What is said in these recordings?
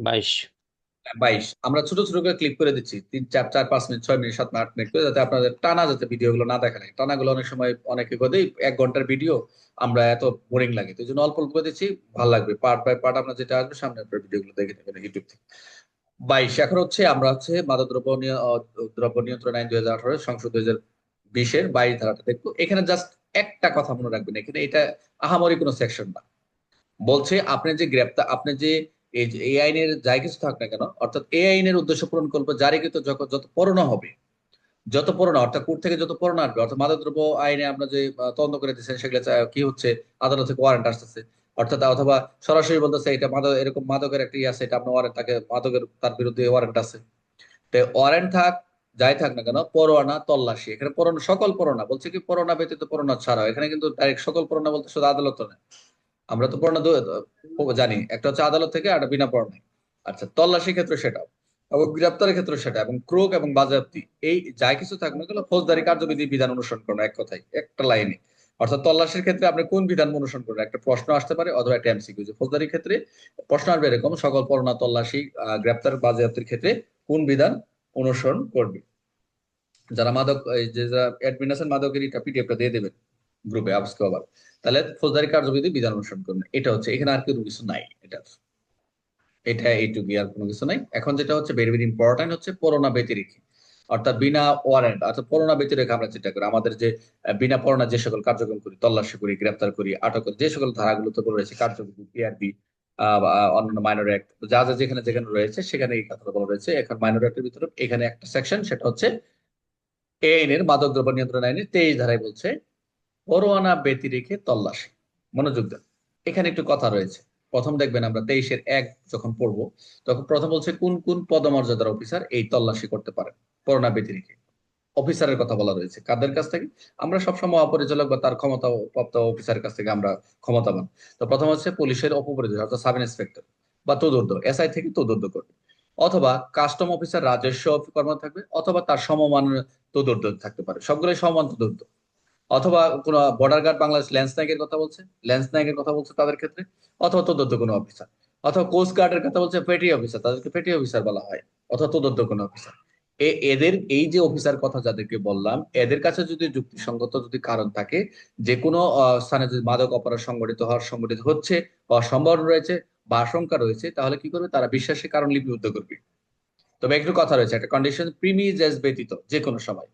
22। 22। আমরা ছোট ছোট করে ক্লিপ করে দিচ্ছি, 3 4 4 5 মিনিট 6 মিনিট 7 মিনিট 8 মিনিট করে, যাতে আপনাদের টানা যাতে ভিডিও গুলো না দেখা লাগে। টানা গুলো অনেক সময় অনেকে বলে 1 ঘন্টার ভিডিও আমরা এত বোরিং লাগে, তো এই জন্য অল্প অল্প করে দিচ্ছি, ভালো লাগবে। পার্ট বাই পার্ট আপনার যেটা আসবে সামনে আপনার ভিডিও গুলো দেখে নেবেন ইউটিউব থেকে। 22। এখন হচ্ছে আমরা হচ্ছে মাদকদ্রব্য দ্রব্য নিয়ন্ত্রণ আইন 2018 সংশোধন 2020-এর 22 ধারাটা দেখবো। এখানে জাস্ট একটা কথা মনে রাখবেন, এখানে এটা আহামরি কোনো সেকশন না। বলছে আপনি যে গ্রেপ্তার, আপনি যে এই যে এই আইনের যাই কিছু থাক না কেন, অর্থাৎ এই আইনের উদ্দেশ্য পূরণ করবে জারিকৃত যত পরোয়ানা হবে, যত পরোয়ানা অর্থাৎ কোর্ট থেকে যত পরোয়ানা আসবে, অর্থাৎ মাদকদ্রব্য আইনে আমরা যে তদন্ত করে দিচ্ছেন সেগুলো কি হচ্ছে, আদালত থেকে ওয়ারেন্ট আসতেছে, অর্থাৎ অথবা সরাসরি বলতেছে এটা মাদক, এরকম মাদকের একটা আছে, এটা আপনার ওয়ারেন্ট, তাকে মাদকের তার বিরুদ্ধে ওয়ারেন্ট আছে। তো ওয়ারেন্ট থাক, যাই থাক না কেন, পরোয়ানা তল্লাশি, এখানে পরোয়ানা সকল পরোয়ানা বলছে কি, পরোয়ানা ব্যতীত পরোয়ানা ছাড়াও, এখানে কিন্তু ডাইরেক্ট সকল পরোয়ানা বলতে শুধু আদালত না। আমরা তো পড়ানো জানি, একটা হচ্ছে আদালত থেকে আর একটা বিনা পড়ায়। আচ্ছা, তল্লাশি ক্ষেত্রে সেটা, এবং গ্রেপ্তারের ক্ষেত্রে সেটা, এবং ক্রোক এবং বাজেয়াপ্তি, এই যাই কিছু থাকুক না কেন ফৌজদারি কার্যবিধি বিধান অনুসরণ করেন, এক কথায় একটা লাইনে। অর্থাৎ তল্লাশির ক্ষেত্রে আপনি কোন বিধান অনুসরণ করেন, একটা প্রশ্ন আসতে পারে অথবা একটা এমসিকিউ, যে ফৌজদারির ক্ষেত্রে প্রশ্ন আসবে এরকম, সকল পরোয়ানা তল্লাশি গ্রেপ্তার বাজেয়াপ্তির ক্ষেত্রে কোন বিধান অনুসরণ করবে। যারা মাদক এই যে যারা অ্যাডমিন আছেন মাদকের এটা পিডিএফটা দিয়ে দেবেন গ্রুপে আজকে আবার। তাহলে ফৌজদারি কার্যবিধি বিধান অনুসরণ করবেন, এটা হচ্ছে, এখানে আর কোনো কিছু নাই। এটা এইটুকুই, আর কোনো কিছু নাই। এখন যেটা হচ্ছে ভেরি ভেরি ইম্পর্টেন্ট হচ্ছে পরোয়ানা ব্যতিরেকে, অর্থাৎ বিনা ওয়ারেন্ট, অর্থাৎ পরোয়ানা ব্যতিরেকে আমরা যেটা করি, আমাদের যে বিনা পরোয়ানা যে সকল কার্যক্রম করি, তল্লাশি করি, গ্রেপ্তার করি, আটক করি, যে সকল ধারাগুলোতে বলা রয়েছে কার্যবিধি, পিআরবি, অন্যান্য মাইনর অ্যাক্ট, যা যা যেখানে যেখানে রয়েছে সেখানে এই কথাটা বলা রয়েছে। এখন মাইনর অ্যাক্টের ভিতরে এখানে একটা সেকশন, সেটা হচ্ছে এই আইনের মাদকদ্রব্য নিয়ন্ত্রণ আইনের 23 ধারায় বলছে পরোয়ানা ব্যতিরেকে তল্লাশি। মনোযোগ দেন, এখানে একটু কথা রয়েছে। প্রথম দেখবেন আমরা 23-এর 1 যখন পড়বো, তখন প্রথম বলছে কোন কোন পদমর্যাদার অফিসার এই তল্লাশি করতে পারেন পরোয়ানা ব্যতিরেকে। অফিসারের কথা বলা রয়েছে, কাদের কাছ থেকে? আমরা সবসময় অপরিচালক বা তার ক্ষমতা প্রাপ্ত অফিসারের কাছ থেকে আমরা ক্ষমতাবান। তো প্রথম হচ্ছে পুলিশের উপপরিচালক অর্থাৎ সাব ইন্সপেক্টর বা তদুর্ধ্ব, এসআই থেকে তদুর্ধ্ব করবে, অথবা কাস্টম অফিসার রাজস্ব কর্মকর্তা থাকবে, অথবা তার সমমানের তদুর্ধ্ব থাকতে পারে, সবগুলোই সমান তদুর্ধ্ব। অথবা কোন বর্ডার গার্ড বাংলাদেশ ল্যান্স নায়কের কথা বলছে, ল্যান্স নায়কের কথা বলছে তাদের ক্ষেত্রে, অথবা তদন্ত কোনো অফিসার, অথবা কোস্ট গার্ডের কথা বলছে পেটি অফিসার, তাদেরকে পেটি অফিসার বলা হয়, অথবা তদন্ত কোনো অফিসার। এদের এই যে অফিসার কথা যাদেরকে বললাম, এদের কাছে যদি যুক্তিসঙ্গত যদি কারণ থাকে, যে কোনো স্থানে যদি মাদক অপরাধ সংগঠিত হচ্ছে বা সম্ভাবনা রয়েছে বা আশঙ্কা রয়েছে, তাহলে কি করবে, তারা বিশ্বাসের কারণ লিপিবদ্ধ করবে। তবে একটু কথা রয়েছে, একটা কন্ডিশন, প্রিমিজেস ব্যতীত যে কোনো সময়।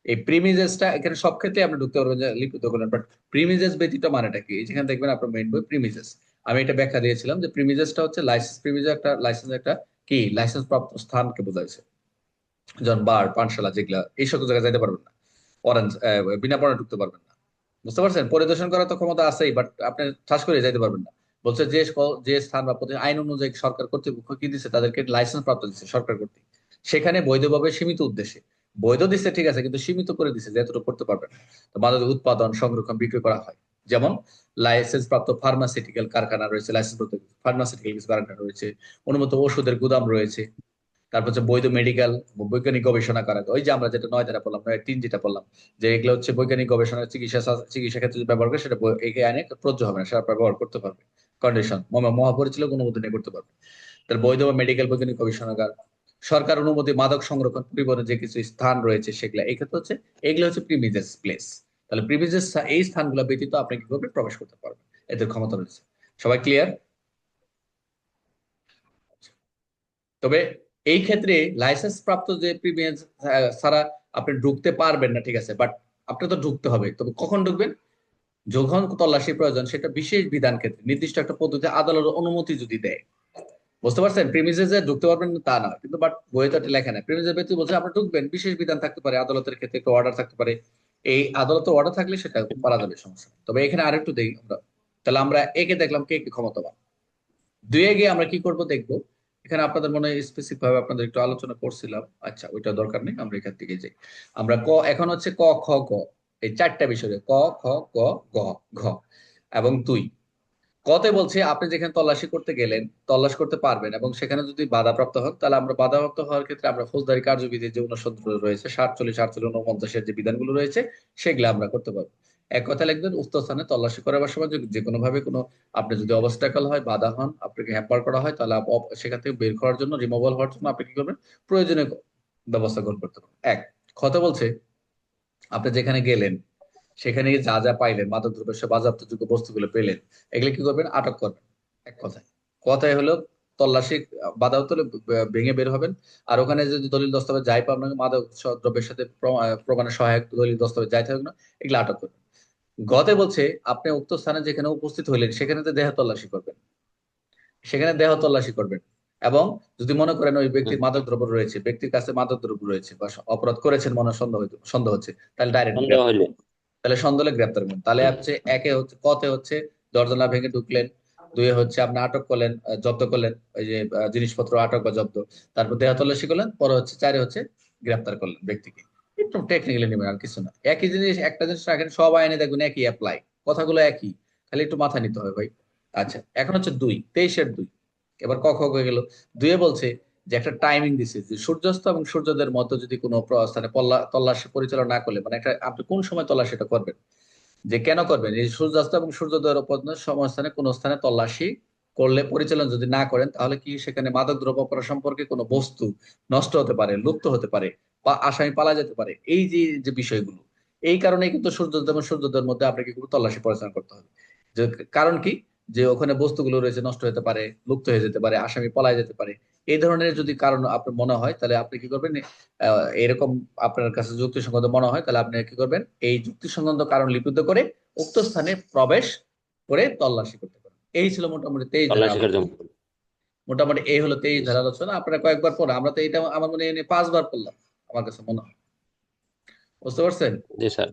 এই প্রিমিজেসটা এখানে সব ক্ষেত্রে আপনি ঢুকতে পারবেন যে লিপিত করলেন, বাট প্রিমিজেস ব্যতীত মানেটা কি, এই যেখানে দেখবেন আপনার মেইন বই প্রিমিজেস। আমি এটা ব্যাখ্যা দিয়েছিলাম যে প্রিমিজেসটা হচ্ছে লাইসেন্স, প্রিমিজেস একটা লাইসেন্স, একটা কি লাইসেন্স প্রাপ্ত স্থানকে বোঝাইছে, যেমন বার, পানশালা, যেগুলা এই সকল জায়গায় যাইতে পারবেন না। অরেঞ্জ, বিনা পড়ায় ঢুকতে পারবেন না। বুঝতে পারছেন, পরিদর্শন করার তো ক্ষমতা আছেই, বাট আপনি ঠাস করে যাইতে পারবেন না। বলছে যে যে স্থান বা আইন অনুযায়ী সরকার কর্তৃপক্ষ কি দিচ্ছে, তাদেরকে লাইসেন্স প্রাপ্ত দিচ্ছে সরকার কর্তৃক, সেখানে বৈধভাবে সীমিত উদ্দেশ্যে। বৈধ দিচ্ছে ঠিক আছে, কিন্তু সীমিত করে দিচ্ছে যে এতটুকু করতে পারবেন না। তো মাদক উৎপাদন, সংরক্ষণ, বিক্রি করা হয়। যেমন লাইসেন্স প্রাপ্ত ফার্মাসিউটিক্যাল কারখানা রয়েছে, লাইসেন্স প্রাপ্ত ফার্মাসিউটিক্যাল কারখানা রয়েছে, অনুমত ওষুধের গুদাম রয়েছে। তারপর হচ্ছে বৈধ মেডিকেল, বৈজ্ঞানিক গবেষণা করা, ওই যে আমরা যেটা 9 ধারা পড়লাম, 9-3 যেটা পড়লাম, যে এগুলো হচ্ছে বৈজ্ঞানিক গবেষণা, চিকিৎসা ক্ষেত্রে যদি ব্যবহার করে সেটা এই আইনে প্রযোজ্য হবে না, সেটা ব্যবহার করতে পারবে। কন্ডিশন, মহাপরিচালক অনুমোদন নিয়ে করতে পারবে। তার বৈধ বা মেডিকেল বৈজ্ঞানিক গবেষণাগার, সরকার অনুমতি মাদক সংরক্ষণ পরিবহনের যে কিছু স্থান রয়েছে সেগুলা, এই ক্ষেত্রে হচ্ছে এগুলো হচ্ছে প্রিমিজেস প্লেস। তাহলে প্রিমিজেস এই স্থানগুলো ব্যতীত আপনি কি করবেন, প্রবেশ করতে পারবেন, এদের ক্ষমতা রয়েছে। সবাই ক্লিয়ার? তবে এই ক্ষেত্রে লাইসেন্স প্রাপ্ত যে প্রিমিয়াম ছাড়া আপনি ঢুকতে পারবেন না, ঠিক আছে, বাট আপনি তো ঢুকতে হবে। তবে কখন ঢুকবেন, যখন তল্লাশি প্রয়োজন, সেটা বিশেষ বিধান ক্ষেত্রে নির্দিষ্ট একটা পদ্ধতি আদালত অনুমতি যদি দেয়। বুঝতে পারছেন, প্রিমিসেসে ঢুকতে পারবেন না তা নয়, কিন্তু বাট বইয়ে তো এটা লেখা নাই। প্রিমিসেস ব্যক্তি বলছে আপনি ঢুকবেন, বিশেষ বিধান থাকতে পারে, আদালতের ক্ষেত্রে একটা অর্ডার থাকতে পারে। এই আদালতের অর্ডার থাকলে সেটা করা যাবে, সমস্যা নেই। তবে এখানে আরেকটু দেই আমরা। তাহলে আমরা একে দেখলাম কে কি ক্ষমতাবান, দুয়ে গিয়ে আমরা কি করব দেখবো। এখানে আপনাদের মনে স্পেসিফিক ভাবে আপনাদের একটু আলোচনা করছিলাম, আচ্ছা ওইটা দরকার নেই, আমরা এখান থেকে যাই। আমরা এখন হচ্ছে ক, খ, গ, এই 4টা বিষয়ে ক, খ, গ, গ, ঘ এবং 2। কতে বলছে আপনি যেখানে তল্লাশি করতে গেলেন, তল্লাশ করতে পারবেন, এবং সেখানে যদি বাধাপ্রাপ্ত হন, তাহলে আমরা বাধাপ্রাপ্ত হওয়ার ক্ষেত্রে আমরা ফৌজদারি কার্যবিধির যে অনুসরণ রয়েছে 47, 48, 49-এর যে বিধানগুলো রয়েছে সেগুলো আমরা করতে পারবো। এক কথা লিখবেন, উক্ত স্থানে তল্লাশি করার সময় যদি যে কোনো ভাবে কোনো আপনি যদি অবস্টাকল হয়, বাধা হন, আপনাকে হ্যাম্পার করা হয়, তাহলে সেখান থেকে বের করার জন্য, রিমুভাল হওয়ার জন্য আপনি কি করবেন, প্রয়োজনীয় ব্যবস্থা গ্রহণ করতে পারবেন। এক কথা বলছে, আপনি যেখানে গেলেন সেখানে গিয়ে যা যা পাইলেন, মাদকদ্রব্য সে বাজেয়াপ্তযোগ্য বস্তুগুলো পেলেন, এগুলো কি করবেন, আটক করবেন। এক কথায়, কথায় হলো তল্লাশি, বাধা হলে ভেঙে বের হবেন। আর ওখানে যদি দলিল দস্তাবেজ যাই পাবেন, মাদক দ্রব্যের সাথে প্রমাণের সহায়ক দলিল দস্তাবেজ যাই থাকবে না, এগুলো আটক করবেন। গতে বলছে, আপনি উক্ত স্থানে যেখানে উপস্থিত হইলেন সেখানে তো দেহ তল্লাশি করবেন, সেখানে দেহ তল্লাশি করবেন। এবং যদি মনে করেন ওই হুম। ব্যক্তির মাদক দ্রব্য রয়েছে, ব্যক্তির কাছে মাদক দ্রব্য রয়েছে বা অপরাধ করেছেন মনে সন্দেহ হচ্ছে, তাহলে ডাইরেক্ট সন্দেহ গ্রেপ্তার। হইলে। তাহলে সন্দেহে গ্রেপ্তার করবেন। তাহলে হচ্ছে একে হচ্ছে, কতে হচ্ছে দরজা ভেঙে ঢুকলেন, দুয়ে হচ্ছে আপনি আটক করলেন, জব্দ করলেন ওই যে জিনিসপত্র আটক বা জব্দ, তারপর দেহ তল্লাশি করলেন, পরে হচ্ছে চারে হচ্ছে গ্রেপ্তার করলেন ব্যক্তিকে। একটু টেকনিক্যালি নেবেন, আর কিছু না। একই জিনিস, একটা জিনিস রাখেন, সব আইনে দেখবেন একই অ্যাপ্লাই, কথাগুলো একই, খালি একটু মাথা নিতে হবে ভাই। আচ্ছা, এখন হচ্ছে 23-এর 2। এবার ক খ হয়ে গেল। দুয়ে বলছে যে একটা টাইমিং দিছে, যে সূর্যাস্ত এবং সূর্যোদয়ের মধ্যে যদি কোনো স্থানে তল্লাশি পরিচালনা না করলে, মানে একটা আপনি কোন সময় তল্লাশিটা করবেন, যে কেন করবেন, এই সূর্যাস্ত এবং সূর্যোদয়ের উপর সমস্থানে কোন স্থানে তল্লাশি করলে, পরিচালনা যদি না করেন, তাহলে কি সেখানে মাদক দ্রব্য অপরাধ সম্পর্কে কোনো বস্তু নষ্ট হতে পারে, লুপ্ত হতে পারে, বা আসামি পালা যেতে পারে, এই যে যে বিষয়গুলো, এই কারণে কিন্তু সূর্যোদয় এবং সূর্যোদয়ের মধ্যে আপনাকে কিন্তু তল্লাশি পরিচালনা করতে হবে। যে কারণ কি, যে ওখানে বস্তুগুলো রয়েছে, নষ্ট হতে পারে, লুপ্ত হয়ে যেতে পারে, আসামি পলায় যেতে পারে। এই ধরনের যদি কারণ আপনার মনে হয়, তাহলে আপনি কি করবেন, এরকম আপনার কাছে যুক্তিসঙ্গত মনে হয়, তাহলে আপনি কি করবেন, এই যুক্তিসঙ্গত কারণ লিপিবদ্ধ করে উক্ত স্থানে প্রবেশ করে তল্লাশি করতে পারেন। এই ছিল মোটামুটি 23 ধারা তল্লাশি আলোচনা। কার্যক্রম। মোটামুটি এই হলো 23 ধারা বুঝছি। আলোচনা। আপনারা কয়েকবার পড়া, আমরা তো এটা আমার মনে হয় 5 বার পড়লাম, আমার কাছে মনে হয়। বুঝতে পারছেন? জি স্যার।